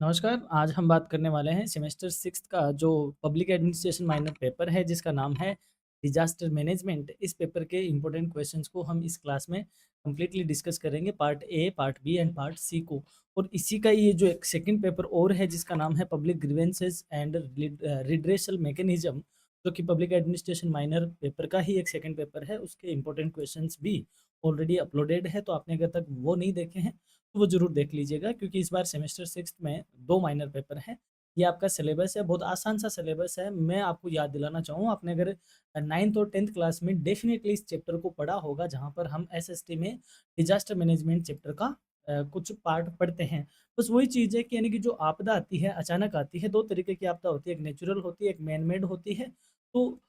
नमस्कार, आज हम बात करने वाले हैं सेमेस्टर 6 का जो पब्लिक एडमिनिस्ट्रेशन माइनर पेपर है जिसका नाम है डिजास्टर मैनेजमेंट। इस पेपर के इम्पोर्टेंट क्वेश्चंस को हम इस क्लास में कंप्लीटली डिस्कस करेंगे, part A, part B and part C को। और इसी का ये जो एक सेकंड पेपर और है जिसका नाम है public grievances and redressal mechanism, जो कि पब्लिक एडमिनिस्ट्रेशन माइनर पेपर का ही एक सेकंड पेपर है। उसके इम्पोर्टेंट क्वेश्चंस भी ऑलरेडी अपलोडेड है, तो आपने अगर तक वो नहीं देखे हैं तो वो ज़रूर देख लीजिएगा, क्योंकि इस बार सेमेस्टर 6 में 2 माइनर पेपर हैं। ये आपका सिलेबस है, बहुत आसान सा सिलेबस है। मैं आपको याद दिलाना चाहूँ, आपने अगर 9th और 10th क्लास में डेफिनिटली इस चैप्टर को पढ़ा होगा, जहाँ पर हम एसएसटी में डिज़ास्टर मैनेजमेंट चैप्टर का कुछ पार्ट पढ़ते हैं। बस वही चीज़ है कि यानी कि जो आपदा आती है, अचानक आती है, 2 तरीके की आपदा होती है, एक नेचुरल होती है, एक मैन मेड होती है। तो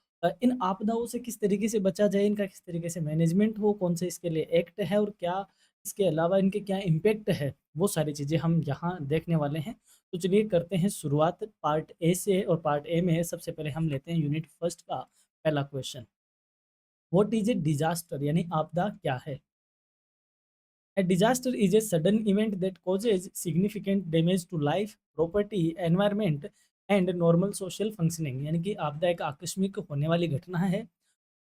इन आपदाओं से किस तरीके से बचा जाए, इनका किस तरीके से मैनेजमेंट हो, कौन से इसके लिए एक्ट है और क्या इसके अलावा इनके क्या इम्पैक्ट है, वो सारी चीज़ें हम यहाँ देखने वाले हैं। तो चलिए करते हैं शुरुआत पार्ट ए से। और पार्ट ए में सबसे पहले हम लेते हैं यूनिट फर्स्ट का पहला question. What is a disaster, यानी आपदा क्या है? A disaster is a sudden event that causes significant damage to life, property, environment and normal social functioning। यानी कि आपदा एक आकस्मिक होने वाली घटना है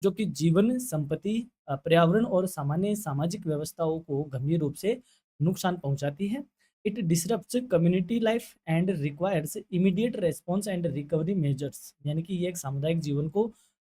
जो कि जीवन, संपत्ति, पर्यावरण और सामान्य सामाजिक व्यवस्थाओं को गंभीर रूप से नुकसान पहुंचाती है। It disrupts community life and requires immediate response and recovery measures. यानी कि ये एक सामुदायिक जीवन को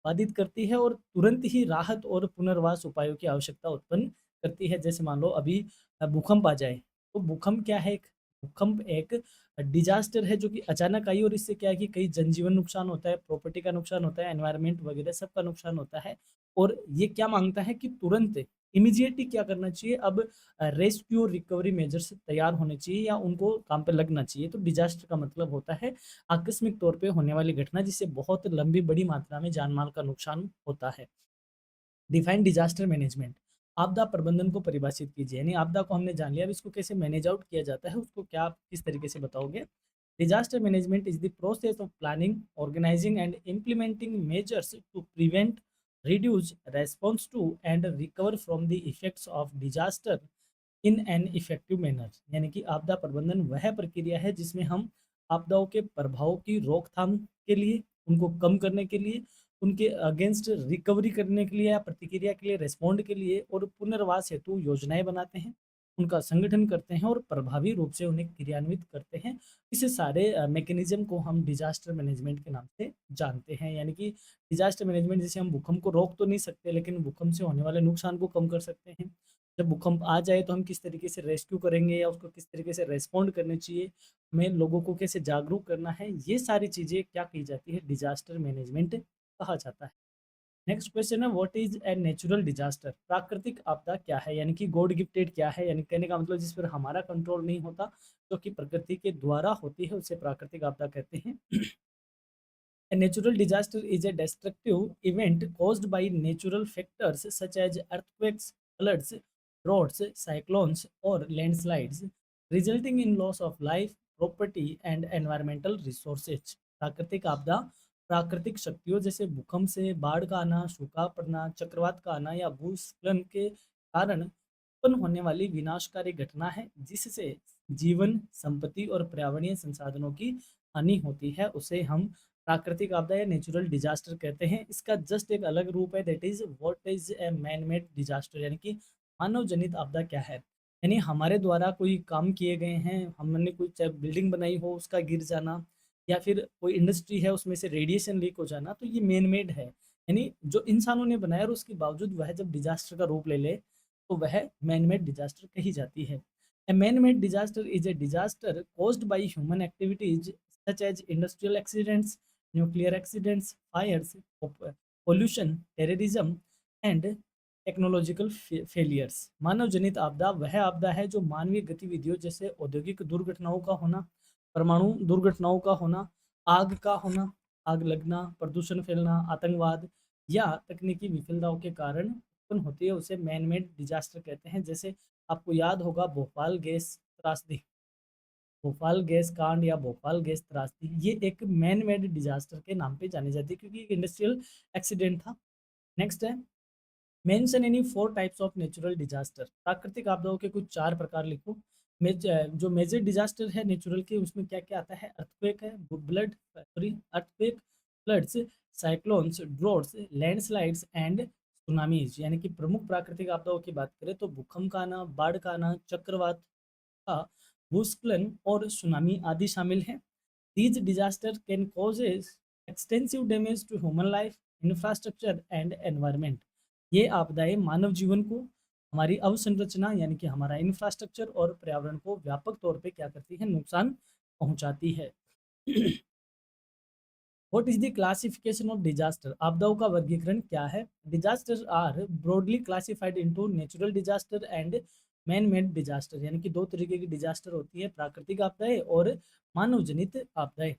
बाधित करती है और तुरंत ही राहत और पुनर्वास उपायों की आवश्यकता उत्पन्न करती है। जैसे मान लो अभी भूकंप आ जाए, तो भूकंप क्या है? भूकंप एक डिजास्टर है जो कि अचानक आई, और इससे क्या है कि कई जनजीवन नुकसान होता है, प्रॉपर्टी का नुकसान होता है, एनवायरनमेंट वगैरह सबका नुकसान होता है। और ये क्या मांगता है कि तुरंत इमीडिएटली क्या करना चाहिए, अब रेस्क्यू और रिकवरी मेजर्स तैयार होने चाहिए या उनको काम पे लगना चाहिए। तो डिजास्टर का मतलब होता है आकस्मिक तौर पे होने वाली घटना जिससे बहुत लंबी बड़ी मात्रा में जान माल का नुकसान होता है। डिफाइन डिजास्टर मैनेजमेंट, आपदा प्रबंधन को परिभाषित कीजिए। यानी आपदा को हमने जान लिया, अब इसको कैसे मैनेज आउट किया जाता है उसको क्या आप किस तरीके से बताओगे? Disaster management is the process of planning, organizing and implementing measures to prevent, reduce, response to and recover from the effects of disaster in an effective manner. यानी कि आपदा प्रबंधन वह प्रक्रिया है जिसमें हम आपदाओं के प्रभाव की रोकथाम के लिए, उनको कम करने के लिए, उनके अगेंस्ट रिकवरी करने के लिए या प्रतिक्रिया के लिए, रेस्पॉन्ड के लिए और पुनर्वास हेतु योजनाएं बनाते हैं, उनका संगठन करते हैं और प्रभावी रूप से उन्हें क्रियान्वित करते हैं। इसे सारे मैकेनिज्म को हम डिजास्टर मैनेजमेंट के नाम से जानते हैं। यानी कि डिजास्टर मैनेजमेंट, जैसे हम भूकंप को रोक तो नहीं सकते, लेकिन भूकंप से होने वाले नुकसान को कम कर सकते हैं। जब भूकंप आ जाए तो हम किस तरीके से रेस्क्यू करेंगे या उसको किस तरीके से रेस्पॉन्ड करनी चाहिए, हमें लोगों को कैसे जागरूक करना है, ये सारी चीज़ें क्या की जाती है, डिजास्टर मैनेजमेंट कहा जाता है। नेक्स्ट क्वेश्चन है, what is a natural disaster, प्राकृतिक आपदा क्या है? यानी कि गॉड गिफ्टेड क्या है, यानी कहने का मतलब जिस पर हमारा कंट्रोल नहीं होता, जो कि प्रकृति के द्वारा होती है, उसे प्राकृतिक आपदा कहते हैं। A natural disaster is a destructive event caused by natural factors such as earthquakes, floods, droughts, cyclones, or landslides, resulting in loss of life, property, and environmental resources। प्राकृतिक आपदा प्राकृतिक शक्तियों जैसे भूकंप से, बाढ़ का आना, सूखा पड़ना, चक्रवात का आना या भूस्खलन के कारण उत्पन्न होने वाली विनाशकारी घटना है जिससे जीवन, संपत्ति और पर्यावरणीय संसाधनों की हानि होती है। उसे हम प्राकृतिक आपदा या नेचुरल डिजास्टर कहते हैं। इसका जस्ट एक अलग रूप है, that is what is a man made disaster. यानी कि मानव जनित आपदा क्या है, यानी हमारे द्वारा कोई काम किए गए हैं, हमने कोई चाहे बिल्डिंग बनाई हो उसका गिर जाना, या फिर कोई इंडस्ट्री है उसमें से रेडिएशन लीक हो जाना, तो ये मैन मेड है। यानी जो इंसानों ने बनाया और उसके बावजूद वह जब डिजास्टर का रूप ले ले तो वह मैन मेड डिजास्टर कही जाती है। A man made disaster is a disaster caused by human activities such as industrial accidents, nuclear accidents, fires, pollution, terrorism and technological failures. मानव जनित आपदा वह आपदा है जो मानवीय गतिविधियों जैसे औद्योगिक दुर्घटनाओं का होना, परमाणु दुर्घटनाओं का होना, आग का होना, आग लगना, प्रदूषण फैलना, आतंकवाद या तकनीकी विफलताओं के कारण उत्पन्न होती है, उसे मैन मेड डिजास्टर कहते हैं। जैसे आपको याद होगा भोपाल गैस त्रासदी, भोपाल गैस कांड या भोपाल गैस त्रासदी, ये एक मैन मेड डिजास्टर के नाम पे जानी जाती है क्योंकि एक इंडस्ट्रियल एक्सीडेंट था। नेक्स्ट है, mention any 4 types of natural disaster, प्राकृतिक आपदाओं के कुछ 4 प्रकार लिखो। जो मेजर डिजास्टर है नेचुरल के, उसमें क्या क्या आता है? अर्थक्वेक है, earthquake, floods, cyclones, droughts, landslides and tsunamis. यानी कि प्रमुख प्राकृतिक आपदाओं की बात करें तो भूकंप का आना, बाढ़ का आना, चक्रवात का, भूस्खलन और सुनामी आदि शामिल हैं। These disasters can causes extensive damage to human life, infrastructure and environment। ये आपदाएं मानव जीवन को, हमारी अवसंरचना यानी कि हमारा इंफ्रास्ट्रक्चर और पर्यावरण को व्यापक तौर पे क्या करती है? नुकसान पहुंचाती है। What is the classification of disaster? आपदाओं का वर्गीकरण क्या है? Disasters are broadly classified into natural disaster and man made disaster. यानी कि दो तरीके की डिजास्टर होती है, प्राकृतिक आपदाएं और मानव जनित आपदाएं।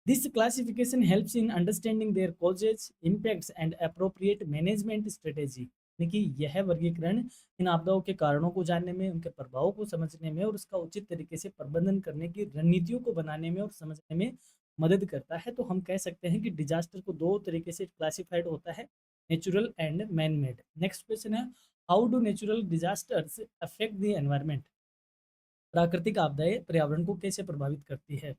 This classification helps in understanding their causes, impacts and appropriate management strategy। यानी कि यह वर्गीकरण इन आपदाओं के कारणों को जानने में, उनके प्रभावों को समझने में और उसका उचित तरीके से प्रबंधन करने की रणनीतियों को बनाने में और समझने में मदद करता है। तो हम कह सकते हैं कि डिजास्टर को दो तरीके से क्लासिफाइड होता है, natural and man made. Next question है, how do natural disasters affect the environment? प्राकृतिक आपदाएं पर्यावरण को कैसे प्रभावित करती है?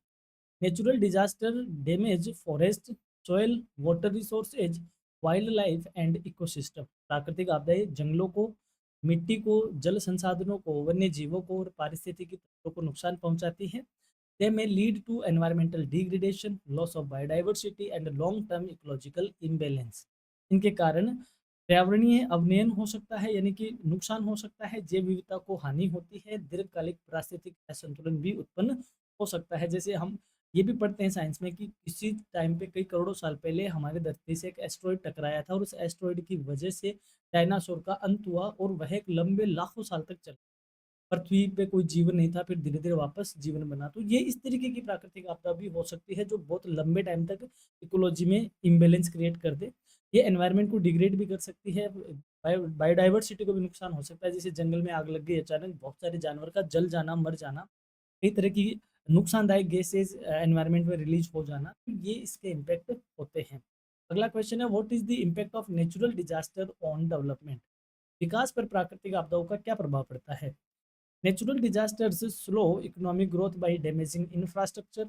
Natural disaster damage forest, soil, water resources, wild life and ecosystem. प्राकृतिक आपदाएं जंगलों को, मिट्टी को, जल संसाधनों को, वन्य जीवों को और पारिस्थितिकी तंत्रों को नुकसान पहुंचाती है। They may lead to environmental degradation, loss of biodiversity and long term ecological imbalance. इनके कारण पर्यावरणीय अवनयन हो सकता है, यानी कि नुकसान हो सकता है, जैव विविधता को हानि होती है, दीर्घकालिक पारिस्थितिक असंतुलन भी उत्पन्न हो सकता है। जैसे हम ये भी पढ़ते हैं साइंस में कि किसी टाइम पे कई करोड़ों साल पहले हमारे धरती से एक एस्ट्रॉइड टकराया था और उस एस्ट्रॉइड की वजह से डायनासोर का अंत हुआ और वह एक लंबे लाखों साल तक चला। पृथ्वी पे कोई जीवन नहीं था, फिर धीरे धीरे वापस जीवन बना। तो ये इस तरीके की प्राकृतिक आपदा भी हो सकती है जो बहुत लंबे टाइम तक इकोलॉजी में इम्बेलेंस क्रिएट कर दे। ये एनवायरनमेंट को डिग्रेड भी कर सकती है, बायोडाइवर्सिटी को भी नुकसान हो सकता है। जैसे जंगल में आग लग गई अचानक, बहुत सारे जानवर का जल जाना, मर जाना, कई तरह की नुकसानदायक गैसेज एनवायरनमेंट में रिलीज हो जाना, तो ये इसके इम्पैक्ट होते हैं। अगला क्वेश्चन है, what is the impact of natural disaster on development? विकास पर प्राकृतिक आपदाओं का क्या प्रभाव पड़ता है? Natural disasters slow economic growth by damaging infrastructure,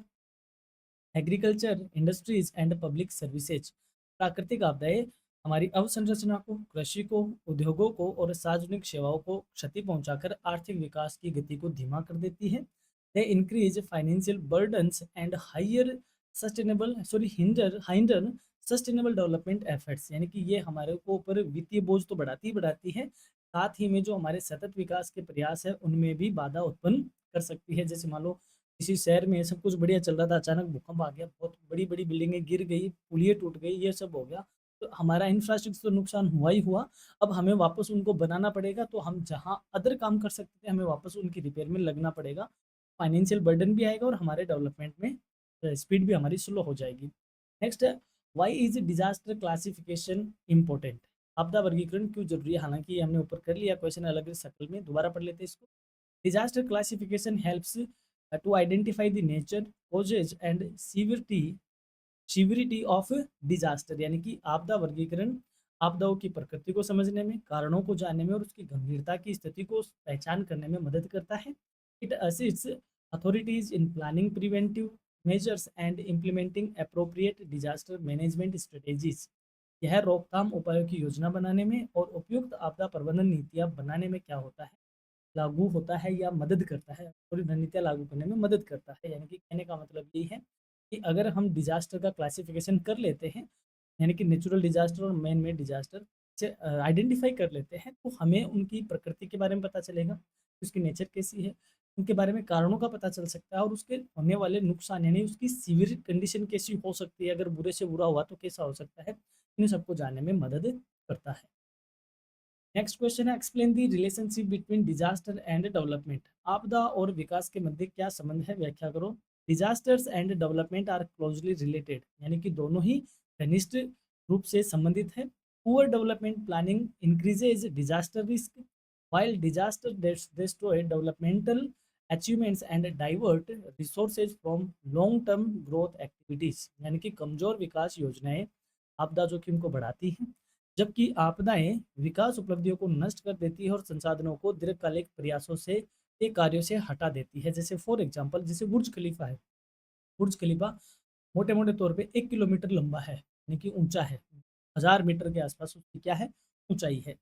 agriculture, industries and public services. प्राकृतिक आपदाएं हमारी अवसंरचना को, कृषि को, उद्योगों को और सार्वजनिक सेवाओं को क्षति पहुंचाकर आर्थिक विकास की गति को धीमा कर देती है। They increase financial burdens and higher hinder sustainable development efforts. यानी कि ये हमारे को ऊपर वित्तीय बोझ तो बढ़ाती ही बढ़ाती है, साथ ही में जो हमारे सतत विकास के प्रयास है उनमें भी बाधा उत्पन्न कर सकती है। जैसे मान लो किसी शहर में सब कुछ बढ़िया चल रहा था, अचानक भूकंप आ गया, बहुत बड़ी बड़ी बिल्डिंगें गिर गई, पुलिया टूट गई, ये सब हो गया, तो हमारा इंफ्रास्ट्रक्चर तो नुकसान हुआ ही हुआ। अब हमें वापस उनको बनाना पड़ेगा, तो हम जहाँ अदर काम कर सकते थे हमें वापस उनकी रिपेयर में लगना पड़ेगा। फाइनेंशियल बर्डन भी आएगा और हमारे डेवलपमेंट में स्पीड भी हमारी स्लो हो जाएगी। नेक्स्ट है, why is disaster classification important? आपदा वर्गीकरण क्यों जरूरी है? हालांकि ये हमने ऊपर कर लिया क्वेश्चन अलग शक्ल में, दोबारा पढ़ लेते हैं इसको। Disaster classification helps to identify the nature, causes and severity of disaster. यानी कि आपदा वर्गीकरण आपदाओं की प्रकृति को समझने में, कारणों को जानने में और उसकी गंभीरता की स्थिति को पहचान करने में मदद करता है। It assists authorities in planning preventive measures and implementing appropriate disaster management strategies. यह रोकथाम उपायों की योजना बनाने में और उपयुक्त आपदा प्रबंधन नीतियां बनाने में क्या होता है? लागू होता है या मदद करता है, थोड़ी रणनीतियाँ लागू करने में मदद करता है। यानी कि कहने का मतलब यही है कि अगर हम डिजास्टर का क्लासिफिकेशन कर लेते हैं, यानी कि नेचुरल डिजास्टर और मैन मेड डिजास्टर से आइडेंटिफाई कर लेते हैं, तो हमें उनकी प्रकृति के बारे में पता चलेगा, उसकी नेचर कैसी है, उनके बारे में कारणों का पता चल सकता है और उसके होने वाले नुकसान यानी उसकी सीवियर कंडीशन कैसी हो सकती है, अगर बुरे से बुरा हुआ तो कैसा हो सकता है, इन सबको जानने में मदद करता है। नेक्स्ट क्वेश्चन है, explain the relationship between disaster and development. आपदा और विकास के मध्य क्या संबंध है, व्याख्या करो। Disasters and development are closely related, यानी कि दोनों ही घनिष्ठ रूप से संबंधित है। Poor development planning increases disaster risk, while disaster destroy developmental achievements and divert resources from long term growth activities। यानी कि कमजोर विकास योजनाएं आपदा जोखिम को बढ़ाती हैं, जबकि आपदाएं विकास उपलब्धियों को नष्ट कर देती है और संसाधनों को दीर्घकालिक प्रयासों से के कार्यों से हटा देती है। जैसे फॉर एग्जांपल जैसे बुर्ज खलीफा है। बुर्ज खलीफा मोटे-मोटे तौर पे 1 किलोमीटर लंबा है, यानी कि ऊँचा है। 1000 मीटर के आसपास उसकी क्या है, ऊँचाई है।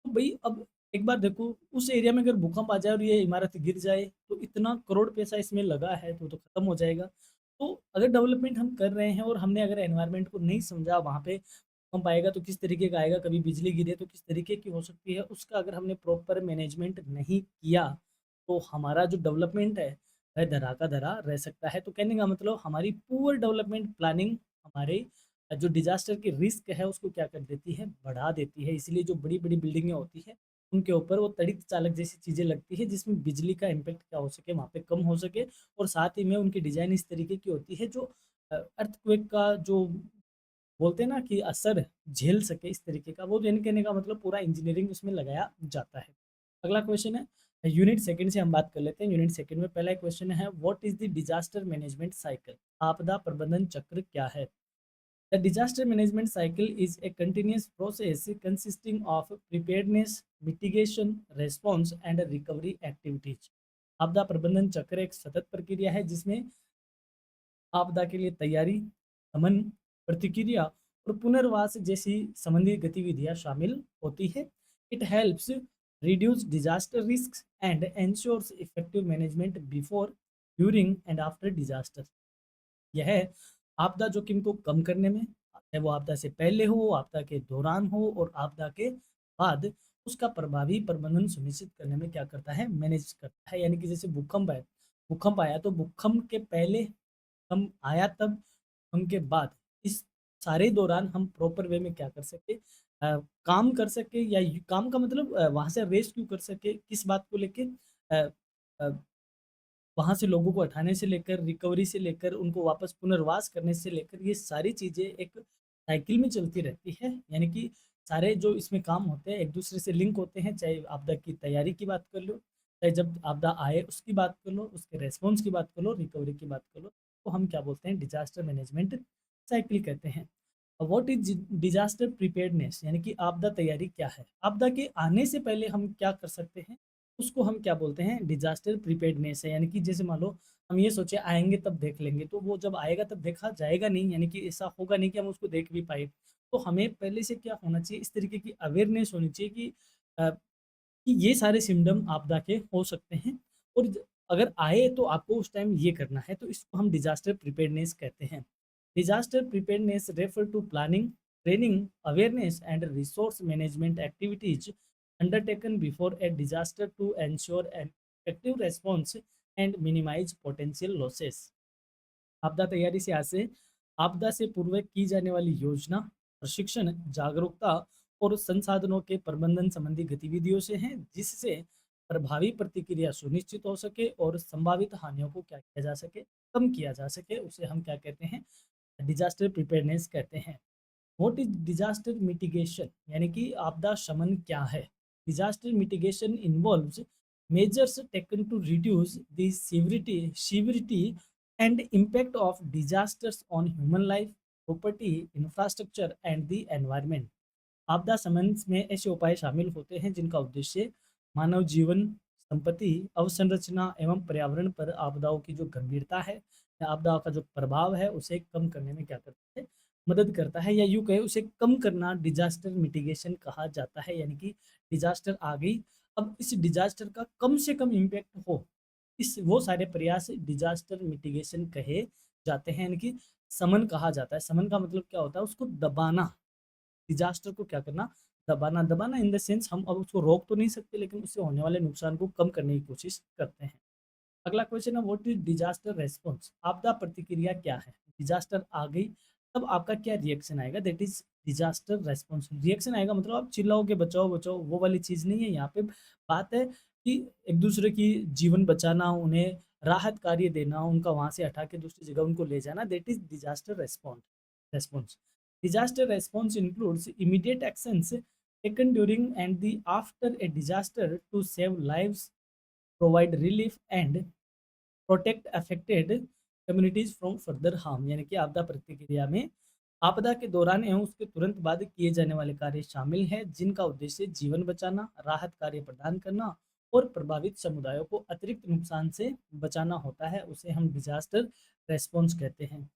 तो भई अब एक बार देखो उस एरिया में अगर भूकंप आ जाए और ये इमारत गिर जाए, तो इतना करोड़ पैसा इसमें लगा है तो खत्म हो जाएगा। तो अगर डेवलपमेंट हम कर रहे हैं और हमने अगर एनवायरनमेंट को नहीं समझा वहाँ पे भूकंप आएगा तो किस तरीके का आएगा, कभी बिजली गिरे तो किस तरीके की हो सकती है, उसका अगर हमने प्रॉपर मैनेजमेंट नहीं किया, तो हमारा जो डेवलपमेंट है वह धरा का धरा रह सकता है। तो कहने का मतलब हमारी पुअर डेवलपमेंट प्लानिंग हमारे जो डिज़ास्टर की रिस्क है उसको क्या कर देती है, बढ़ा देती है। इसलिए जो बड़ी-बड़ी बिल्डिंगें होती हैं, उनके ऊपर वो तड़ित चालक जैसी चीज़ें लगती है जिसमें बिजली का इम्पैक्ट क्या हो सके, वहाँ पे कम हो सके और साथ ही में उनकी डिज़ाइन इस तरीके की होती है जो अर्थक्वेक का जो बोलते हैं ना कि असर झेल सके इस तरीके का, वो यानी कहने का मतलब पूरा इंजीनियरिंग उसमें लगाया जाता है। अगला क्वेश्चन है यूनिट सेकंड से हम बात कर लेते हैं। यूनिट सेकंड में पहला क्वेश्चन है what is the disaster management cycle? आपदा प्रबंधन चक्र क्या है? The disaster management cycle is a continuous process consisting of preparedness, mitigation, response and recovery activities. आपदा प्रबंधन चक्र एक सतत प्रक्रिया है जिसमें आपदा के लिए तैयारी, शमन, प्रतिक्रिया और पुनर्वास जैसी संबंधी गतिविधियां शामिल होती है। It helps reduce disaster risk and ensures effective management before, during and after disaster. यह आपदा जोखिम को कम करने में, चाहे वो आपदा से पहले हो, आपदा के दौरान हो और आपदा के बाद, उसका प्रभावी प्रबंधन सुनिश्चित करने में क्या करता है, मैनेज करता है। यानी कि जैसे भूकंप है, भूकंप आया तो भूकंप के पहले हम आया तब, उनके बाद, इस सारे दौरान हम प्रॉपर वे में क्या कर सके, काम कर सके या काम का मतलब वहां से रेस्क्यू कर सके किस बात को लेके, अ, अ, वहाँ से लोगों को हटाने से लेकर, रिकवरी से लेकर, उनको वापस पुनर्वास करने से लेकर, ये सारी चीज़ें एक साइकिल में चलती रहती है। यानी कि सारे जो इसमें काम होते हैं, एक-दूसरे से लिंक होते हैं, चाहे आपदा की तैयारी की बात कर लो, चाहे जब आपदा आए उसकी बात कर लो, उसके रिस्पॉन्स की बात कर लो, रिकवरी की बात कर लो, तो हम क्या बोलते हैं, डिज़ास्टर मैनेजमेंट साइकिल कहते हैं। What is disaster preparedness? यानी कि आपदा तैयारी क्या है? आपदा के आने से पहले हम क्या कर सकते हैं? उसको हम क्या बोलते हैं, डिजास्टर प्रिपेयर्डनेस है। यानी कि जैसे मान लो हम ये सोचे आएँगे तब देख लेंगे, तो वो जब आएगा तब देखा जाएगा नहीं, यानी कि ऐसा होगा नहीं कि हम उसको देख भी पाएँ। तो हमें पहले से क्या होना चाहिए, इस तरीके की अवेयरनेस होनी चाहिए कि ये सारे सिम्पटम आपदा के हो सकते हैं और अगर आए तो आपको उस टाइम ये करना है, तो इसको हम डिजास्टर प्रिपेयर्डनेस कहते हैं। Disaster preparedness refer to planning, training, awareness and resource management activities undertaken before a disaster to ensure an effective response and minimize potential losses. आपदा तैयारी से आशय आपदा से पूर्व की जाने वाली योजना, प्रशिक्षण, जागरूकता और संसाधनों के प्रबंधन संबंधी गतिविधियों से हैं जिससे प्रभावी प्रतिक्रिया सुनिश्चित हो सके और संभावित हानियों को क्या किया जा सके, कम किया जा सके। उसे हम क्या कहते हैं, डिजास्टर प्रिपेयरनेस कहते हैं। What is disaster mitigation? यानी कि आपदा शमन क्या है? Disaster mitigation involves measures taken to reduce the severity and impact of disasters on human life, property, infrastructure and the environment. आपदा शमन में ऐसे उपाय शामिल होते हैं जिनका उद्देश्य मानव जीवन, संपत्ति, अवसंरचना एवं पर्यावरण पर आपदाओं की जो गंभीरता है या आपदाओं का जो प्रभाव है उसे कम करने में क्या करता है, मदद करता है, या यूँ कहे उसे कम करना डिजास्टर मिटिगेशन कहा जाता है। यानी कि डिजास्टर आ गई, अब इस डिजास्टर का कम से कम इम्पैक्ट हो, इस वो सारे प्रयास डिजास्टर मिटिगेशन कहे जाते हैं। यानी कि समन कहा जाता है। समन का मतलब क्या होता है, उसको दबाना, डिजास्टर को क्या करना, दबाना। दबाना इन द सेंस हम अब उसको रोक तो नहीं सकते लेकिन उससे होने वाले नुकसान को कम करने की कोशिश करते हैं। अगला क्वेश्चन है व्हाट इज डिजास्टर रेस्पॉन्स? आपदा प्रतिक्रिया क्या है? डिजास्टर आ गई तब आपका क्या रिएक्शन आएगा, that is disaster response. Reaction आएगा मतलब आप चिल्लाओगे बचाओ बचाओ, वो वाली चीज नहीं है यहाँ पे। बात है कि एक दूसरे की जीवन बचाना, उन्हें राहत कार्य देना, उनका वहां से हटा के दूसरी जगह उनको ले जाना, that is disaster response. Disaster response includes immediate actions taken during and the after a disaster to save lives, provide relief and protect affected communities from further harm। यानी कि आपदा प्रतिक्रिया में आपदा के दौरान एवं उसके तुरंत बाद किए जाने वाले कार्य शामिल हैं जिनका उद्देश्य जीवन बचाना, राहत कार्य प्रदान करना और प्रभावित समुदायों को अतिरिक्त नुकसान से बचाना होता है। उसे हम डिजास्टर रेस्पॉन्स कहते हैं।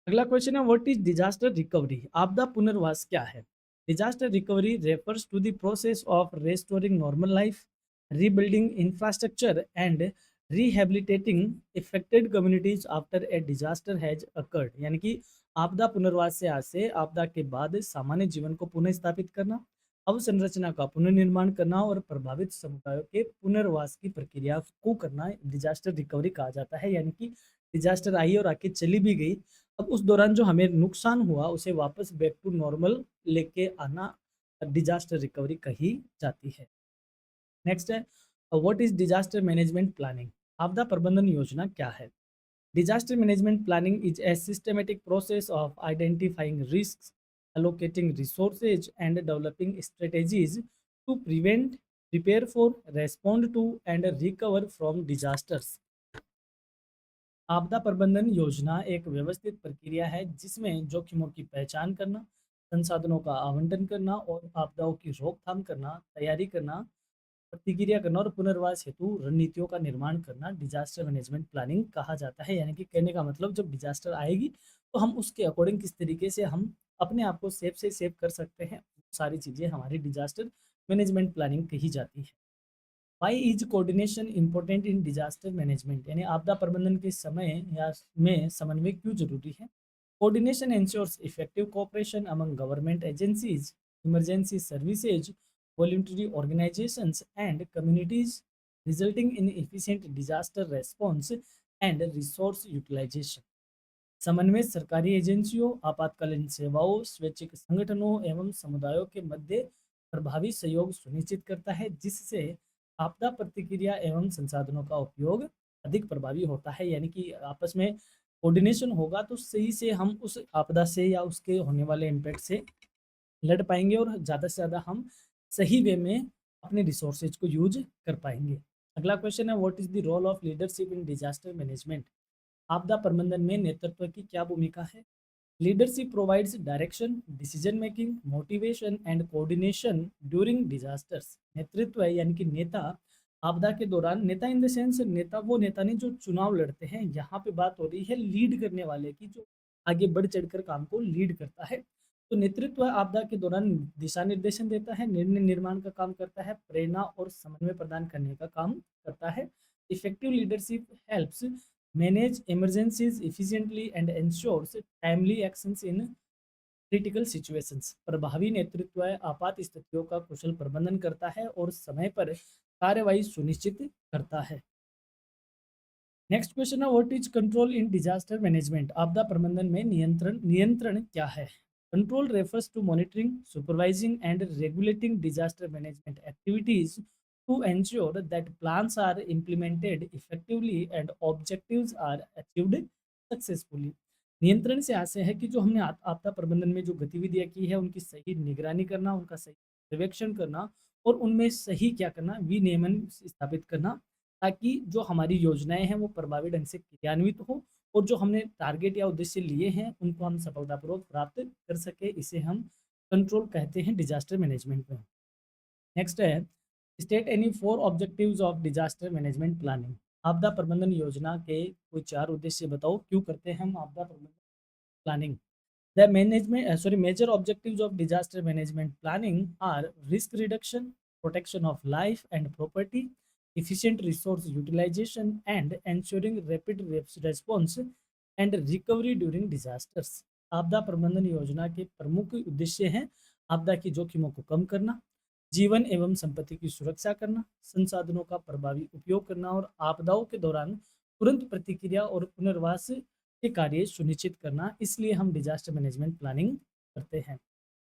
अगला क्वेश्चन है, व्हाट इज डिजास्टर रिकवरी? आपदा पुनर्वास क्या है? Disaster recovery refers to the process of restoring normal life, rebuilding infrastructure and rehabilitating affected communities after a disaster has occurred. यानी कि आपदा पुनर्वास से आशय आपदा के बाद सामान्य जीवन को पुनः स्थापित करना, अवसंरचना का पुनर्निर्माण करना और प्रभावित समुदायों के पुनर्वास की प्रक्रिया को करना डिजास्टर रिकवरी कहा जाता है। यानी कि डिजास्टर आई और आके चली भी गई, अब उस दौरान जो हमें नुकसान हुआ उसे वापस बैक टू नॉर्मल लेके आना डिजास्टर रिकवरी कही जाती है। नेक्स्ट है, what is disaster management planning? आपदा प्रबंधन योजना क्या है? Disaster management planning is a systematic process of identifying risks, allocating resources and developing strategies to prevent, prepare for, respond to and recover from disasters। आपदा प्रबंधन योजना एक व्यवस्थित प्रक्रिया है जिसमें जोखिमों की पहचान करना, संसाधनों का आवंटन करना और आपदाओं की रोकथाम करना, तैयारी करना, प्रतिक्रिया करना और पुनर्वास हेतु रणनीतियों का निर्माण करना डिजास्टर मैनेजमेंट प्लानिंग कहा जाता है। यानी कि कहने का मतलब जब डिजास्टर आएगी तो हम उसके अकॉर्डिंग किस तरीके से हम अपने आप को सेफ से सेव कर सकते हैं, सारी चीज़ें हमारी डिजास्टर मैनेजमेंट प्लानिंग कही जाती है। Why is coordination important in disaster management? यानी आपदा प्रबंधन के समय या में समन्वय क्यों जरूरी है? Coordination ensures effective cooperation among government agencies, emergency services, voluntary organizations and communities, resulting in efficient disaster response and resource utilization। समन्वय सरकारी एजेंसियों, आपातकालीन सेवाओं, स्वैच्छिक संगठनों एवं समुदायों के मध्य प्रभावी सहयोग सुनिश्चित करता है जिससे आपदा प्रतिक्रिया एवं संसाधनों का उपयोग अधिक प्रभावी होता है। यानी कि आपस में कोऑर्डिनेशन होगा तो सही से हम उस आपदा से या उसके होने वाले इम्पैक्ट से लड़ पाएंगे और ज़्यादा से ज़्यादा हम सही वे में अपने रिसोर्सेज को यूज कर पाएंगे। अगला क्वेश्चन है, what is the role of leadership in disaster management? आपदा प्रबंधन में नेतृत्व की क्या भूमिका है? Leadership provides direction, decision making, motivation and coordination during disasters. नेतृत्व है यानी कि नेता आपदा के दौरान, नेता इन द सेंस नेता वो नेता नहीं जो चुनाव लड़ते हैं, यहाँ पे बात हो रही है लीड करने वाले की, जो आगे बढ़ चढ़कर काम को लीड करता है। तो नेतृत्व आपदा के दौरान दिशा निर्देशन देता है, निर्णय निर्माण का काम करता है, प्रेरणा और समन्वय प्रदान करने का काम करता है। Effective leadership helps manage emergencies efficiently and ensures timely actions in critical situations. प्रभावी नेतृत्व आपात स्थितियों का कुशल प्रबंधन करता है और समय पर कार्यवाही सुनिश्चित करता है। नेक्स्ट क्वेश्चन है, what is control in disaster management? आपदा प्रबंधन में नियंत्रण नियंत्रण क्या है? Control refers to monitoring, supervising and regulating disaster management activities to ensure that plans are implemented effectively and objectives are achieved successfully. नियंत्रण से आशय है कि जो हमने आपदा प्रबंधन में जो गतिविधियां की है उनकी सही निगरानी करना, उनका सही सर्वेक्षण करना और उनमें सही क्या करना, विनियमन स्थापित करना, ताकि जो हमारी योजनाएं हैं वो प्रभावी ढंग से क्रियान्वित हो और जो हमने टारगेट या उद्देश्य लिए हैं उनको हम सफलतापूर्वक प्राप्त कर सके। इसे हम कंट्रोल कहते हैं डिजास्टर मैनेजमेंट में। नेक्स्ट है, state any 4 objectives of disaster management planning. आपदा प्रबंधन योजना के कोई 4 उद्देश्य बताओ, क्यों करते हैं हम आपदा प्रबंधन planning? The management, major objectives of disaster management planning are risk reduction, protection of life and property, efficient resource utilization, and ensuring rapid response and recovery during disasters। आपदा प्रबंधन योजना के प्रमुख उद्देश्य हैं आपदा की जोखिमों को कम करना, जीवन एवं संपत्ति की सुरक्षा करना, संसाधनों का प्रभावी उपयोग करना और आपदाओं के दौरान तुरंत प्रतिक्रिया और पुनर्वास के कार्य सुनिश्चित करना। इसलिए हम डिजास्टर मैनेजमेंट प्लानिंग करते हैं।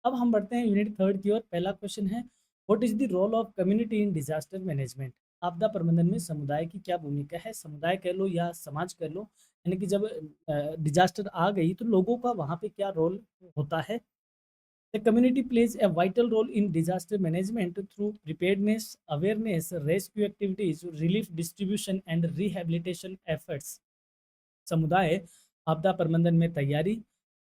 अब हम बढ़ते हैं यूनिट 3 की ओर। पहला क्वेश्चन है, what is the role of community in disaster management? आपदा प्रबंधन में समुदाय की क्या भूमिका है? समुदाय कह लो या समाज कह लो, यानी कि जब डिजास्टर आ गई तो लोगों का वहाँ पे क्या रोल होता है? The community plays a vital role in disaster management through preparedness, awareness, rescue activities, relief distribution and rehabilitation efforts। समुदाय आपदा प्रबंधन में तैयारी,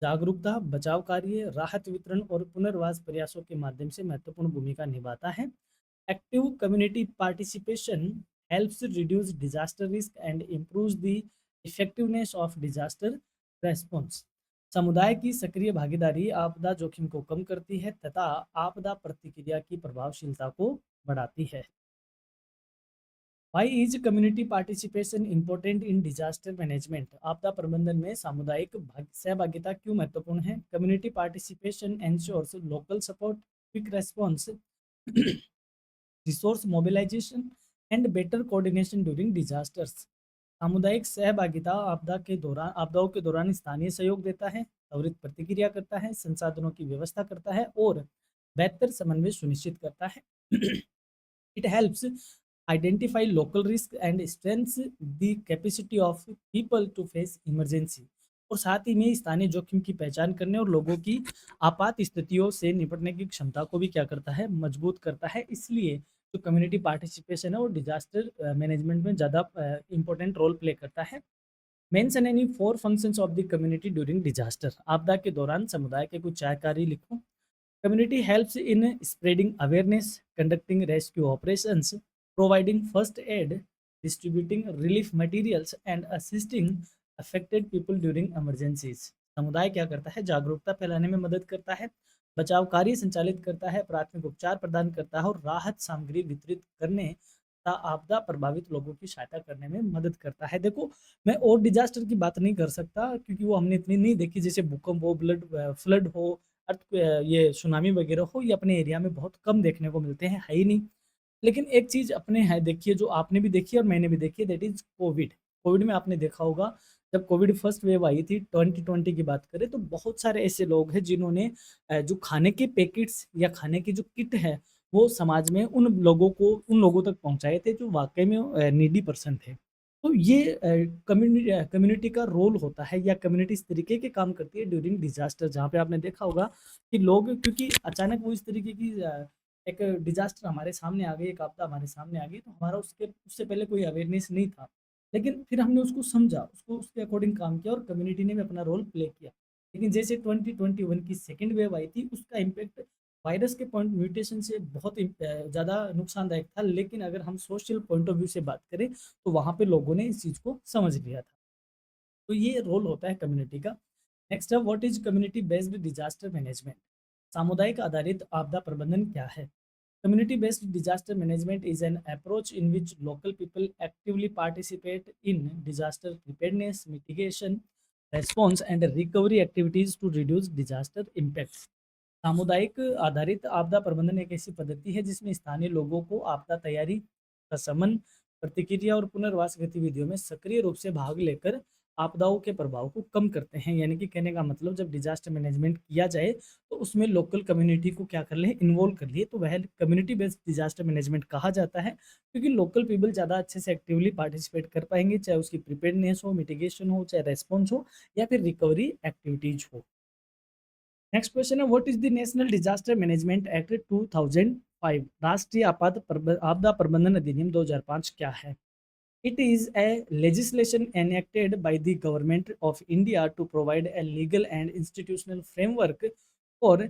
जागरूकता, बचाव कार्य, राहत वितरण और पुनर्वास प्रयासों के माध्यम से महत्वपूर्ण भूमिका निभाता है। Active community participation helps reduce disaster risk and improves the effectiveness of disaster response. समुदाय की सक्रिय भागीदारी आपदा जोखिम को कम करती है तथा आपदा प्रतिक्रिया की प्रभावशीलता को बढ़ाती है। Why is community participation important in disaster management? आपदा प्रबंधन में सामुदायिक सहभागिता क्यों महत्वपूर्ण है? Community participation ensures local support, quick response, resource mobilisation and better coordination during disasters. सामुदायिक सहभागिता आपदाओं के दौरान स्थानीय सहयोग देता है, त्वरित प्रतिक्रिया करता है, संसाधनों की व्यवस्था करता है और बेहतर समन्वय सुनिश्चित करता है। It helps identify local risk and strengthens the capacity of people to face emergency। और साथ ही में स्थानीय जोखिम की पहचान करने और लोगों की आपात स्थितियों से निपटने की क्षमता को भी क्या करता है, मजबूत करता है। इसलिए जो कम्युनिटी पार्टिसिपेशन है वो डिजास्टर मैनेजमेंट में ज़्यादा इंपॉर्टेंट रोल प्ले करता है। Mention any 4 functions of the community during disaster. आपदा के दौरान समुदाय के कुछ कार्य लिखो। Community helps in spreading awareness, conducting rescue operations, providing first aid, distributing relief materials, and assisting affected people during emergencies। समुदाय क्या करता है, जागरूकता फैलाने में मदद करता है, बचाव कार्य संचालित करता है, प्राथमिक उपचार प्रदान करता है और राहत सामग्री वितरित करने तथा आपदा प्रभावित लोगों की सहायता करने में मदद करता है। देखो, मैं और डिजास्टर की बात नहीं कर सकता क्योंकि वो हमने इतनी नहीं देखी, जैसे भूकंप हो, फ्लड हो, ये सुनामी वगैरह हो, ये अपने एरिया में बहुत कम देखने को मिलते हैं, है ही नहीं। लेकिन एक चीज़ अपने है देखिए, जो आपने भी देखी है और मैंने भी देखी है, दैट इज़ कोविड। कोविड में आपने देखा होगा, जब कोविड फर्स्ट वेव आई थी 2020 की बात करें, तो बहुत सारे ऐसे लोग हैं जिन्होंने जो खाने के पैकेट्स या खाने की जो किट है, वो समाज में उन लोगों तक पहुँचाए थे जो वाक़ई में नीडी पर्सन थे। तो ये कम्युनिटी का रोल होता है, या कम्युनिटी इस तरीके के काम करती है ड्यूरिंग डिज़ास्टर, जहाँ पे आपने देखा होगा कि लोग, क्योंकि अचानक वो इस तरीके की एक डिज़ास्टर हमारे सामने आ गई, एक आपदा हमारे सामने आ गई, तो हमारा उससे पहले कोई अवेयरनेस नहीं था। लेकिन फिर हमने उसको समझा, उसको उसके अकॉर्डिंग काम किया और कम्युनिटी ने भी अपना रोल प्ले किया। लेकिन जैसे 2021 की सेकंड वेव आई थी, उसका इम्पैक्ट वायरस के पॉइंट म्यूटेशन से बहुत ज़्यादा नुकसानदायक था। लेकिन अगर हम सोशल पॉइंट ऑफ व्यू से बात करें, तो वहाँ पे लोगों ने इस चीज़ को समझ लिया था। तो ये रोल होता है कम्युनिटी का। नेक्स्ट है, what is community based disaster management? सामुदायिक आधारित आपदा प्रबंधन क्या है? Community based disaster management is an approach in which local people actively participate in disaster preparedness, mitigation, response, and recovery activities to reduce disaster impacts। सामुदायिक आधारित आपदा प्रबंधन एक ऐसी पद्धति है जिसमें स्थानीय लोगों को आपदा तैयारी, प्रशमन, प्रतिक्रिया और पुनर्वास गतिविधियों में सक्रिय रूप से भाग लेकर आपदाओं के प्रभाव को कम करते हैं। यानी कि कहने का मतलब, जब डिजास्टर मैनेजमेंट किया जाए तो उसमें लोकल कम्युनिटी को क्या कर ले, इन्वॉल्व कर लिए, तो वह कम्युनिटी बेस्ड डिजास्टर मैनेजमेंट कहा जाता है। क्योंकि लोकल पीपल ज़्यादा अच्छे से एक्टिवली पार्टिसिपेट कर पाएंगे, चाहे उसकी प्रिपेयर्डनेस हो, मिटिगेशन हो, चाहे रेस्पॉन्स हो, या फिर रिकवरी एक्टिविटीज हो। नेक्स्ट क्वेश्चन है, what is the national disaster management act 2005? राष्ट्रीय आपदा प्रबंधन अधिनियम 2005 क्या है? It is a legislation enacted by the government of India to provide a legal and institutional framework for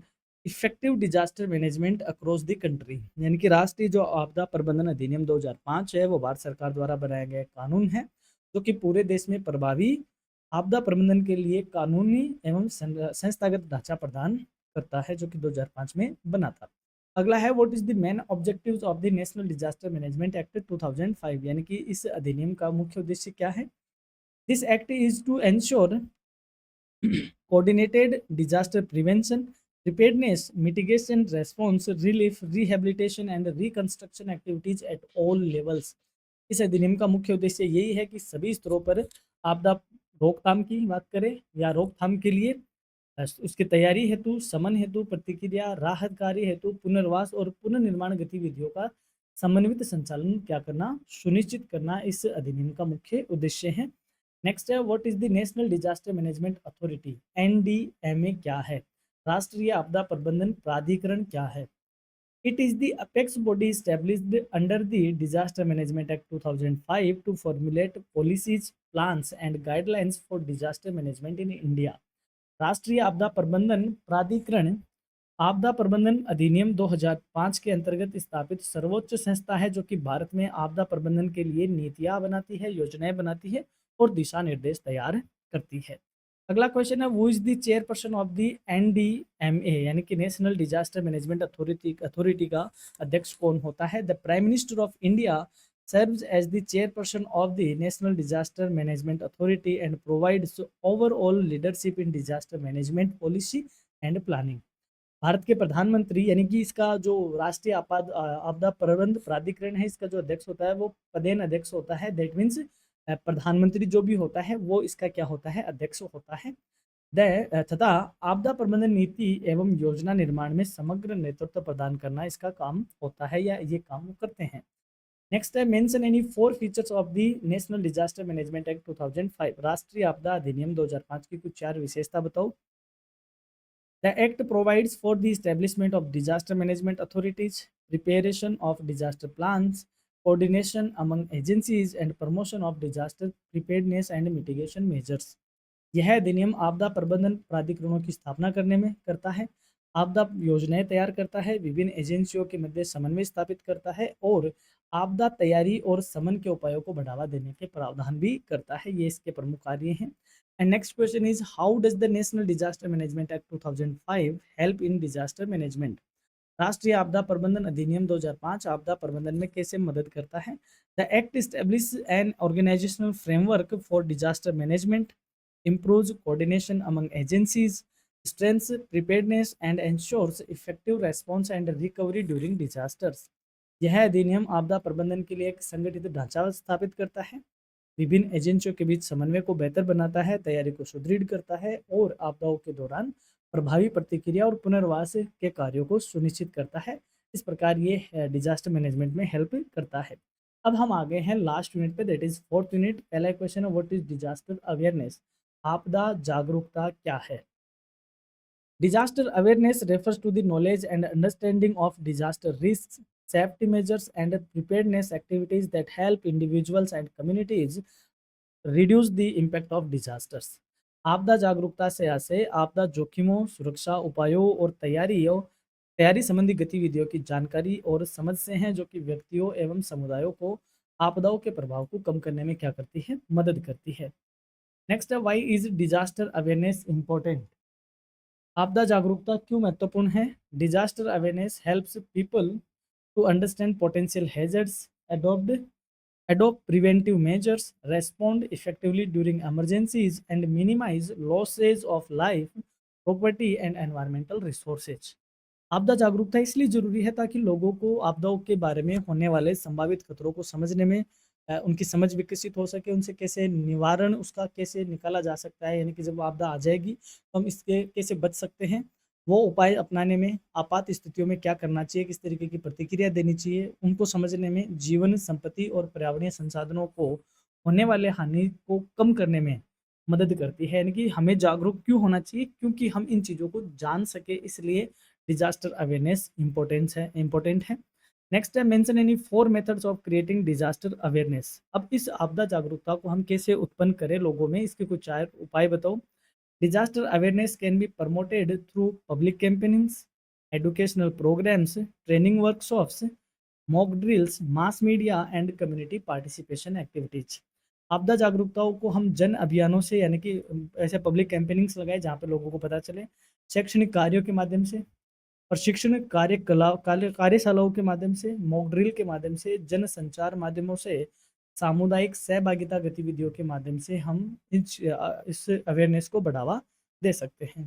effective disaster management across the country. यानी कि राष्ट्रीय जो आपदा प्रबंधन अधिनियम 2005 है, वो भारत सरकार द्वारा बनाया गया कानून है, जो कि पूरे देश में प्रभावी आपदा प्रबंधन के लिए कानूनी एवं संस्थागत ढांचा प्रदान करता है, जो कि 2005 में बना था। अगला है, what is the main objectives of the national disaster management act 2005? यानी कि इस अधिनियम का मुख्य उद्देश्य क्या है? This act is to ensure coordinated disaster prevention, preparedness, mitigation, response, relief, rehabilitation and reconstruction activities at all levels। इस अधिनियम का मुख्य उद्देश्य यही है कि सभी स्तरों पर आपदा रोकथाम की बात करें या रोकथाम के लिए उसकी तैयारी हेतु, समन हेतु, प्रतिक्रिया, राहत कार्य हेतु, पुनर्वास और पुनर्निर्माण गतिविधियों का समन्वित संचालन क्या करना, सुनिश्चित करना इस अधिनियम का मुख्य उद्देश्य है। नेक्स्ट है, what is the national disaster management authority? NDMA क्या है? राष्ट्रीय आपदा प्रबंधन प्राधिकरण क्या है? It is the apex body established under the disaster management act 2005 to formulate policies, plans and guidelines for disaster management in India. राष्ट्रीय आपदा प्रबंधन प्राधिकरण आपदा प्रबंधन अधिनियम 2005 के अंतर्गत स्थापित सर्वोच्च संस्था है जो कि भारत में आपदा प्रबंधन के लिए नीतियां बनाती है, योजनाएं बनाती है और दिशा निर्देश तैयार करती है। अगला क्वेश्चन है, who is the chairperson of the NDMA यानी कि नेशनल डिजास्टर मैनेजमेंट अथॉरिटी का अध्यक्ष कौन होता है? The prime minister of India serves as the chairperson of the National Disaster Management Authority and provides overall leadership in disaster management policy and planning। Bharat के प्रधानमंत्री यानी कि इसका जो राष्ट्रीय आपदा प्रबंध प्राधिकरण है, इसका जो अध्यक्ष होता है वो पदेन अध्यक्ष होता है। दैट मीन्स प्रधानमंत्री जो भी होता है वो इसका क्या होता है? अध्यक्ष होता है। तथा आपदा प्रबंधन नीति एवं योजना निर्माण में समग्र नेतृत्व प्रदान करना इसका काम होता है या ये काम वो करते हैं। नेक्स्ट है, mention any 4 features of the national disaster management act 2005। राष्ट्रीय आपदा अधिनियम 2005 की कुछ 4 विशेषता बताओ। The Act provides for the establishment of disaster management authorities, preparation of disaster plans, coordination among agencies, and promotion of disaster preparedness and mitigation measures। यह अधिनियम आपदा प्रबंधन प्राधिकरणों की स्थापना करने में करता है, आपदा योजनाएं तैयार करता है, विभिन्न एजेंसियों के मध्य समन्वय स्थापित करता है और आपदा तैयारी और समन के उपायों को बढ़ावा देने के प्रावधान भी करता है। ये इसके प्रमुख कार्य हैं। And next question is, how does the national disaster management act 2005 help in disaster management? राष्ट्रीय आपदा प्रबंधन अधिनियम 2005 आपदा प्रबंधन में कैसे मदद करता है? The act establish an organisational framework for disaster management, improves coordination among agencies, strengthens preparedness and ensures effective response and recovery during disasters। यह अधिनियम आपदा प्रबंधन के लिए एक संगठित ढांचा स्थापित करता है, विभिन्न एजेंसियों के बीच समन्वय को बेहतर बनाता है, तैयारी को सुदृढ़ करता है और आपदाओं के दौरान प्रभावी प्रतिक्रिया और पुनर्वास के कार्यों को सुनिश्चित करता है। इस प्रकार ये डिजास्टर मैनेजमेंट में हेल्प करता है। अब हम आ गए हैं लास्ट यूनिट पे, दैट इज 4th यूनिट। पहला क्वेश्चन है, व्हाट इज डिजास्टर अवेयरनेस? आपदा जागरूकता क्या है? Disaster awareness refers to the knowledge and understanding of disaster risks, safety measures, and preparedness activities that help individuals and communities reduce the impact of disasters। आपदा जागरूकता से आशय आपदा जोखिमों, सुरक्षा उपायों और तैयारी संबंधी गतिविधियों की जानकारी और समझ से हैं, जो कि व्यक्तियों एवं समुदायों को आपदाओं के प्रभाव को कम करने में क्या करती है? मदद करती है। नेक्स्ट है, why is disaster awareness important? आपदा जागरूकता क्यों महत्वपूर्ण है? Disaster awareness helps people to understand potential hazards, adopt preventive measures, respond effectively during emergencies, and minimize losses of life, property, and environmental resources। आपदा जागरूकता इसलिए जरूरी है ताकि लोगों को आपदाओं के बारे में होने वाले संभावित खतरों को समझने में उनकी समझ विकसित हो सके, उनसे कैसे निवारण उसका कैसे निकाला जा सकता है, यानी कि जब आपदा आ जाएगी तो हम इसके कैसे बच सकते हैं, वो उपाय अपनाने में, आपात स्थितियों में क्या करना चाहिए, किस तरीके की प्रतिक्रिया देनी चाहिए, उनको समझने में, जीवन, संपत्ति और पर्यावरणीय संसाधनों को होने वाले हानि को कम करने में मदद करती है। यानी कि हमें जागरूक क्यों होना चाहिए? क्योंकि हम इन चीज़ों को जान सके, इसलिए डिजास्टर अवेयरनेस इम्पोर्टेंट है। नेक्स्ट है, mention any 4 methods of creating disaster awareness. अब इस आपदा जागरूकता को हम कैसे उत्पन्न करें लोगों में, इसके कुछ 4 उपाय बताओ। Disaster awareness can be promoted through public campaignings, educational programmes, training workshops, mock drills, mass media and community participation activities. आपदा जागरूकताओं को हम जन अभियानों से, यानी कि ऐसे पब्लिक कैंपेनिंग्स लगाए जहाँ पे लोगों को पता चले, शैक्षणिक कार्यों के माध्यम से, प्रशिक्षण कार्यशालाओं के माध्यम से, मॉक ड्रिल के माध्यम से, जन संचार माध्यमों से, सामुदायिक सहभागिता गतिविधियों के माध्यम से हम इस अवेयरनेस को बढ़ावा दे सकते हैं।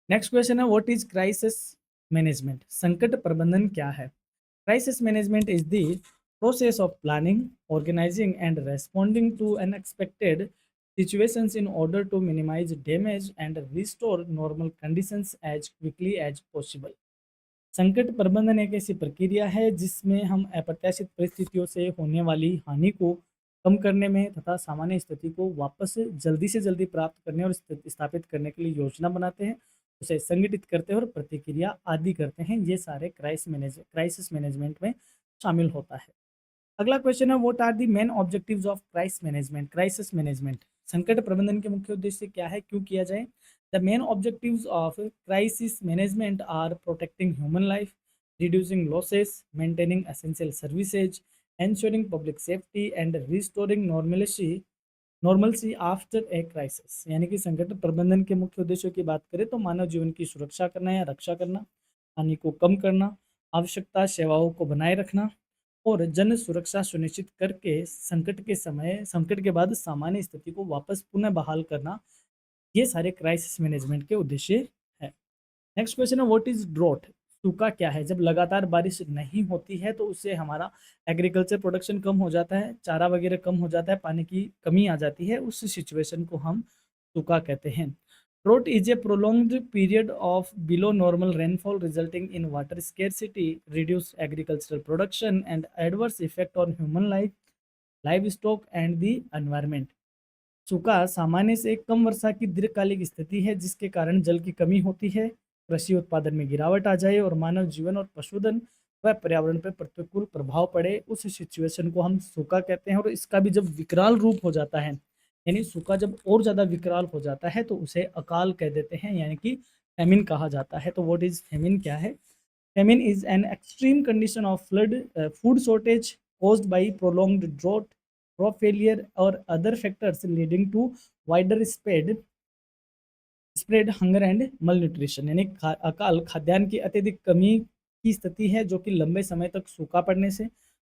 नेक्स्ट क्वेश्चन है, व्हाट इज क्राइसिस मैनेजमेंट? संकट प्रबंधन क्या है? Crisis management is the process of planning, organizing, and responding to unexpected situations in order to minimize damage and restore normal conditions as quickly as possible। संकट प्रबंधन एक ऐसी प्रक्रिया है जिसमें हम अप्रत्याशित परिस्थितियों से होने वाली हानि को कम करने में तथा सामान्य स्थिति को वापस जल्दी से जल्दी प्राप्त करने और स्थापित करने के लिए योजना बनाते हैं, उसे संगठित करते हैं और प्रतिक्रिया आदि करते हैं। ये सारे क्राइसिस मैनेजमेंट में शामिल होता है। अगला क्वेश्चन है, what are the main objectives of crisis management. संकट प्रबंधन के मुख्य उद्देश्य क्या है, क्यों किया जाए। The main objectives of crisis management are protecting human life, reducing losses, maintaining essential services, ensuring public safety and restoring normalcy after a crisis. यानी कि संकट प्रबंधन के मुख्य उद्देश्यों की बात करें तो मानव जीवन की सुरक्षा करना या रक्षा करना, हानि को कम करना, आवश्यकता सेवाओं को बनाए रखना और जन सुरक्षा सुनिश्चित करके संकट के बाद सामान्य स्थिति को वापस पुनः बहाल करना, ये सारे क्राइसिस मैनेजमेंट के उद्देश्य है। नेक्स्ट क्वेश्चन है, व्हाट इज ड्रॉट। सूखा क्या है। जब लगातार बारिश नहीं होती है तो उससे हमारा एग्रीकल्चर प्रोडक्शन कम हो जाता है, चारा वगैरह कम हो जाता है, पानी की कमी आ जाती है, उस सिचुएशन को हम सूखा कहते हैं। Drought is a prolonged period of below normal rainfall resulting in water scarcity, reduce agricultural production and adverse effect on human livestock and the environment. सूखा सामान्य से कम वर्षा की दीर्घकालिक स्थिति है जिसके कारण जल की कमी होती है, कृषि उत्पादन में गिरावट आ जाए और मानव जीवन और पशुधन व पर्यावरण पर प्रतिकूल प्रभाव पड़े, उस सिचुएशन को हम सूखा कहते हैं। और इसका भी जब विकराल रूप हो जाता है, यानी सूखा जब और ज़्यादा विकराल हो जाता है तो उसे अकाल कह देते हैं, यानी कि फेमिन कहा जाता है। तो व्हाट इज फेमिन क्या है। Famine is an extreme condition of food shortage caused by prolonged drought, crop failure, or other factors leading to wider spread hunger and malnutrition। यानी अकाल खाद्यान्न की अत्यधिक कमी की स्थिति है जो कि लंबे समय तक सूखा पड़ने से,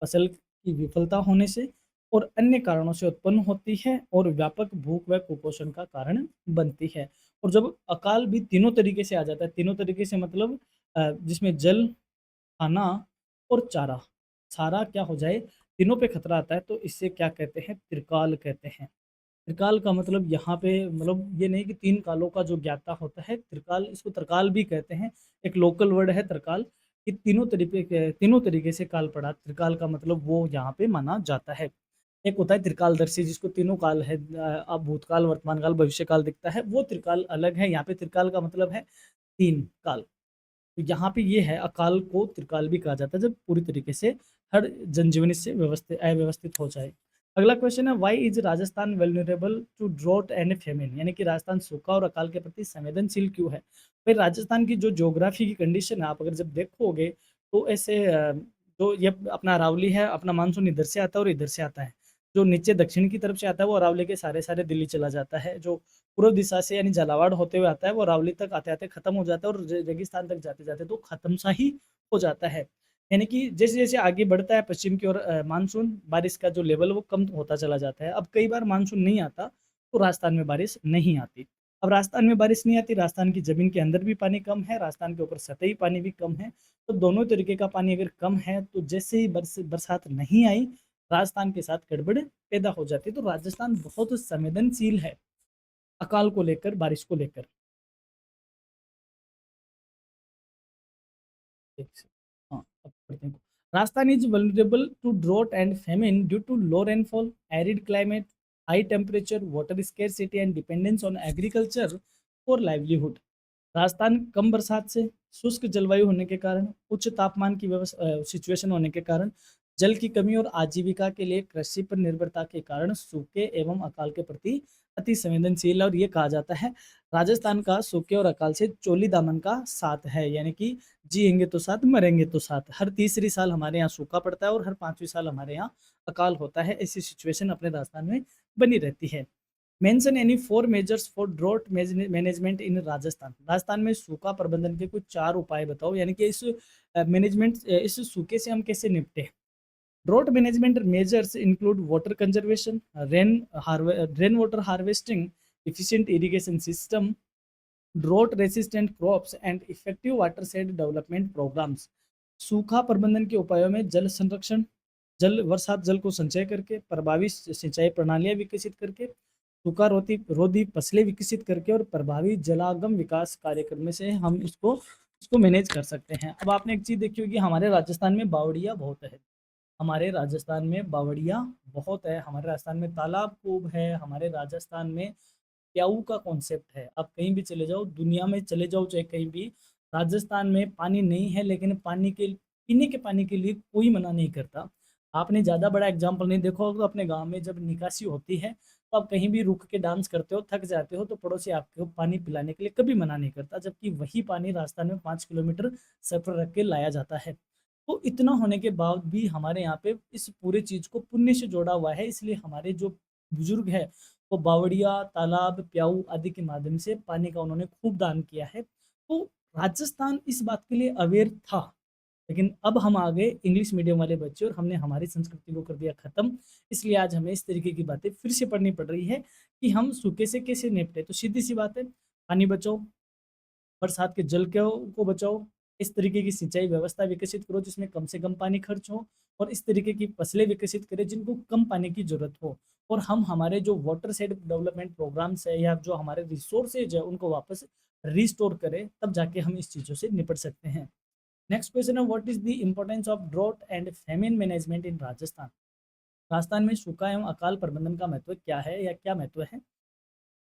फसल की विफलता होने से और अन्य कारणों से उत्पन्न होती है और व्यापक भूख व कुपोषण का कारण बनती है। और जब अकाल भी तीनों तरीके से आ जाता है, तीनों तरीके से मतलब जिसमें जल, खाना और चारा, सारा क्या हो जाए, तीनों पे खतरा आता है, तो इसे क्या कहते हैं, त्रिकाल कहते हैं। त्रिकाल का मतलब यहाँ पे मतलब ये नहीं कि तीन कालों का जो ज्ञाता होता है, त्रिकाल, इसको त्रिकाल भी कहते हैं। एक लोकल वर्ड है त्रिकाल, कि तीनों तरीके से काल पड़ा, त्रिकाल का मतलब वो यहाँ पे माना जाता है। एक होता है त्रिकालदर्शी जिसको तीनों काल है, अब भूतकाल, वर्तमान काल, भविष्य काल दिखता है, वो त्रिकाल अलग है। यहाँ पे त्रिकाल का मतलब है तीन काल। तो यहाँ पे ये है, अकाल को त्रिकाल भी कहा जाता है जब पूरी तरीके से हर जनजीवन इससे व्यवस्थित अव्यवस्थित हो जाए। अगला क्वेश्चन है, why is Rajasthan vulnerable to drought and famine. यानी कि राजस्थान सूखा और अकाल के प्रति संवेदनशील क्यों है। भाई राजस्थान की जो ज्योग्राफी की कंडीशन है, आप अगर जब देखोगे तो ऐसे जो ये अपना अरावली है, अपना मानसून इधर से आता है और इधर से आता है। जो नीचे दक्षिण की तरफ से आता है वो अरावली के सारे सारे दिल्ली चला जाता है, जो पूर्व दिशा से यानी झालावाड़ होते हुए आता है वो अरावली तक आते आते खत्म हो जाता है, और रेगिस्तान तक जाते जाते तो खत्म सा ही हो जाता है। यानी कि जैसे जैसे आगे बढ़ता है पश्चिम की ओर मानसून, बारिश का जो लेवल वो कम होता चला जाता है। अब कई बार मानसून नहीं आता तो राजस्थान में बारिश नहीं आती। अब राजस्थान में बारिश नहीं आती, राजस्थान की जमीन के अंदर भी पानी कम है, राजस्थान के ऊपर सतही पानी भी कम है। तो दोनों तरीके का पानी अगर कम है तो जैसे ही बरसात नहीं आई, राजस्थान के साथ गड़बड़ पैदा हो जाती है। तो राजस्थान बहुत संवेदनशील है अकाल को लेकर, बारिश को लेकर। एक से हाँ, अब पढ़ते हैं। Rajasthan is vulnerable to drought and famine due to low rainfall, arid climate, high temperature, water scarcity and dependence on agriculture for livelihood. Rajasthan कम बरसात से, शुष्क जलवायु होने के कारण, उच्च तापमान की सिचुएशन होने के कारण, जल की कमी और आजीविका के लिए कृषि पर निर्भरता के कारण सूखे एवं अकाल के प्रति अति संवेदनशील है। और ये कहा जाता है राजस्थान का सूखे और अकाल से चोली दामन का साथ है, यानी कि जिएंगे तो साथ, मरेंगे तो साथ। हर तीसरी साल हमारे यहाँ सूखा पड़ता है और हर पांचवी साल हमारे यहाँ अकाल होता है। ऐसी सिचुएशन अपने राजस्थान में बनी रहती है। Mention any four measures for drought management in Rajasthan. Rajasthan में सूखा प्रबंधन के कुछ चार उपाय बताओ, यानी कि इस मैनेजमेंट, इस सूखे से हम कैसे निपटे। Drought management measures include water conservation, rain water harvesting, efficient irrigation system, drought resistant crops and effective watershed development programmes. सूखा प्रबंधन के उपायों में जल संरक्षण, जल वर्षात जल को संचय करके, प्रभावी सिंचाई प्रणालियां विकसित करके, सूखा रोधी रोधी फसलें विकसित करके और प्रभावी जलागम विकास कार्यक्रम से हम इसको मैनेज कर सकते हैं। अब आपने एक चीज देखी होगी, हमारे राजस्थान में बावड़िया बहुत है। हमारे राजस्थान में बावड़िया बहुत है, हमारे राजस्थान में तालाब खूब है, हमारे राजस्थान में प्याऊ का कॉन्सेप्ट है। आप कहीं भी चले जाओ, दुनिया में चले जाओ, चाहे कहीं भी, राजस्थान में पानी नहीं है लेकिन पानी के पीने के पानी के लिए कोई मना नहीं करता। आपने ज़्यादा बड़ा एग्जाम्पल नहीं देखा होगा, तो अपने गाँव में जब निकासी होती है, तो आप कहीं भी रुक के डांस करते हो, थक जाते हो, तो पड़ोसी आपको पानी पिलाने के लिए कभी मना नहीं करता, जबकि वही पानी राजस्थान में 5 किलोमीटर सफ़र रख के लाया जाता है। तो इतना होने के बाद भी हमारे यहाँ पे इस पूरे चीज़ को पुण्य से जोड़ा हुआ है, इसलिए हमारे जो बुजुर्ग हैं, वो बावड़िया, तालाब, प्याऊ आदि के माध्यम से पानी का उन्होंने खूब दान किया है। तो राजस्थान इस बात के लिए अवेयर था, लेकिन अब हम आ गए इंग्लिश मीडियम वाले बच्चे और हमने हमारी संस्कृति को कर दिया खत्म। इसलिए आज हमें इस तरीके की बातें फिर से पढ़नी पड़ रही है कि हम सूखे से कैसे निपटें। तो सीधी-सी बात है, पानी बचाओ, बरसात के जल को बचाओ, इस तरीके की सिंचाई व्यवस्था विकसित करो जिसमें कम से कम पानी खर्च हो, और इस तरीके की फसलें विकसित करें जिनको कम पानी की ज़रूरत हो। और हम हमारे जो वाटर सेड डेवलपमेंट प्रोग्राम्स है या जो हमारे रिसोर्सेज है उनको वापस रिस्टोर करें, तब जाके हम इस चीज़ों से निपट सकते हैं। नेक्स्ट क्वेश्चन है, what is the importance of drought and famine management in Rajasthan? Rajasthan में सूखा एवं अकाल प्रबंधन का महत्व क्या है या क्या महत्व है?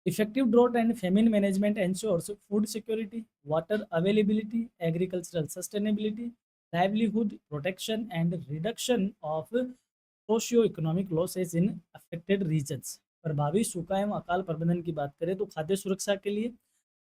Effective drought and famine management ensures food security, water availability, agricultural sustainability, livelihood protection and reduction of socio-economic losses in affected regions। प्रभावी सूखा एवं अकाल प्रबंधन की बात करें तो खाद्य सुरक्षा के लिए,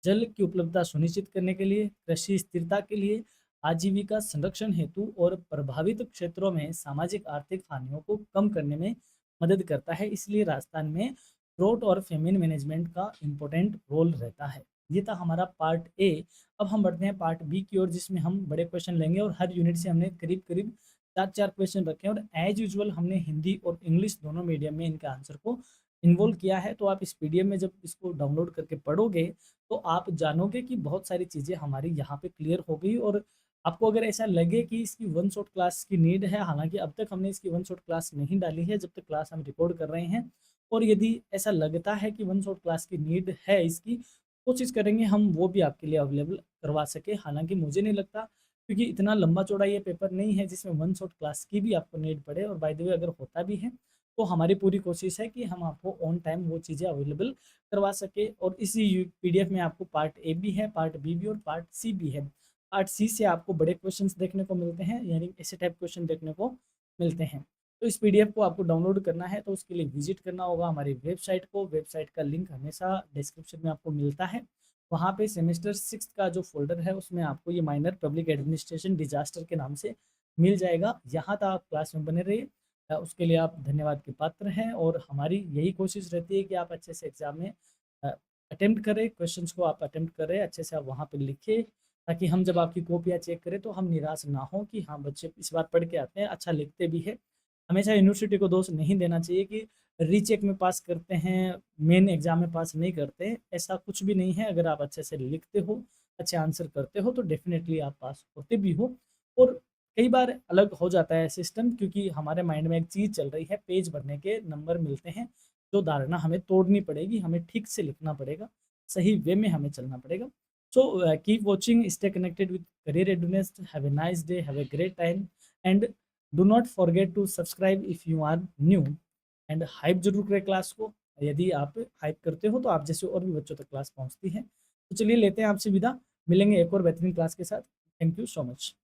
जल की उपलब्धता सुनिश्चित करने के लिए, कृषि स्थिरता के लिए, आजीविका संरक्षण हेतु और प्रभावित क्षेत्रों में सामाजिक आर्थिक हानियों को कम करने में मदद करता है। इसलिए राजस्थान में ड्रोट और फेमिन मैनेजमेंट का इम्पोर्टेंट रोल रहता है। ये था हमारा पार्ट ए। अब हम बढ़ते हैं पार्ट बी की ओर, जिसमें हम बड़े क्वेश्चन लेंगे और हर यूनिट से हमने करीब करीब 4-4 क्वेश्चन रखे हैं, और एज यूजुअल हमने हिंदी और इंग्लिश दोनों मीडियम में इनके आंसर को इन्वॉल्व किया है। तो आप इस पीडीएफ में जब इसको डाउनलोड करके पढ़ोगे, तो आप जानोगे कि बहुत सारी चीज़ें हमारी यहाँ पे क्लियर हो गई। और आपको अगर ऐसा लगे कि इसकी वन शॉट क्लास की नीड है, हालांकि अब तक हमने इसकी वन शॉट क्लास नहीं डाली है जब तक क्लास हम रिकॉर्ड कर रहे हैं, और यदि ऐसा लगता है कि वन शॉट क्लास की नीड है इसकी, कोशिश करेंगे हम वो भी आपके लिए अवेलेबल करवा सके। हालांकि मुझे नहीं लगता, क्योंकि इतना लंबा चौड़ा ये पेपर नहीं है जिसमें वन शॉट क्लास की भी आपको नीड पड़े। और बाय द वे अगर होता भी है, तो हमारी पूरी कोशिश है कि हम आपको ऑन टाइम वो चीज़ें अवेलेबल करवा सके। और इसी पीडीएफ में आपको पार्ट ए भी है, पार्ट बी भी और पार्ट सी भी है। पार्ट सी से आपको बड़े क्वेश्चंस देखने को मिलते हैं, यानी ऐसे टाइप क्वेश्चन देखने को मिलते हैं। तो इस पीडीएफ को आपको डाउनलोड करना है, तो उसके लिए विजिट करना होगा हमारी वेबसाइट को। वेबसाइट का लिंक हमेशा डिस्क्रिप्शन में आपको मिलता है। वहाँ पे सेमेस्टर 6 का जो फ़ोल्डर है उसमें आपको ये माइनर पब्लिक एडमिनिस्ट्रेशन डिज़ास्टर के नाम से मिल जाएगा। यहाँ तक आप क्लास में बने रहिए। उसके लिए आप धन्यवाद के पात्र हैं, और हमारी यही कोशिश रहती है कि आप अच्छे से एग्ज़ाम में अटेम्प्ट करें, क्वेश्चंस को आप अटेम्प्ट करें, अच्छे से आप वहाँ पे लिखें, ताकि हम जब आपकी कॉपियाँ चेक करें तो हम निराश ना हों कि हाँ, बच्चे इस बार पढ़ के आते हैं, अच्छा लिखते भी हैं। हमेशा यूनिवर्सिटी को दोष नहीं देना चाहिए कि रीचेक में पास करते हैं, मेन एग्ज़ाम में पास नहीं करते। ऐसा कुछ भी नहीं है, अगर आप अच्छे से लिखते हो, अच्छे आंसर करते हो, तो डेफ़िनेटली आप पास होते भी हो। और कई बार अलग हो जाता है सिस्टम, क्योंकि हमारे माइंड में एक चीज़ चल रही है, पेज भरने के नंबर मिलते हैं, जो धारणा हमें तोड़नी पड़ेगी, हमें ठीक से लिखना पड़ेगा, सही वे में हमें चलना पड़ेगा। So keep watching, stay connected with Career Readiness. Have a nice day, have a great time, and do not forget to subscribe if you are new. And hype जरूर करें क्लास को, यदि आप हाइप करते हो तो आप जैसे और भी बच्चों तक क्लास पहुंचती है। तो चलिए लेते हैं आपसे विदा, मिलेंगे एक और बेहतरीन क्लास के साथ। Thank you so much.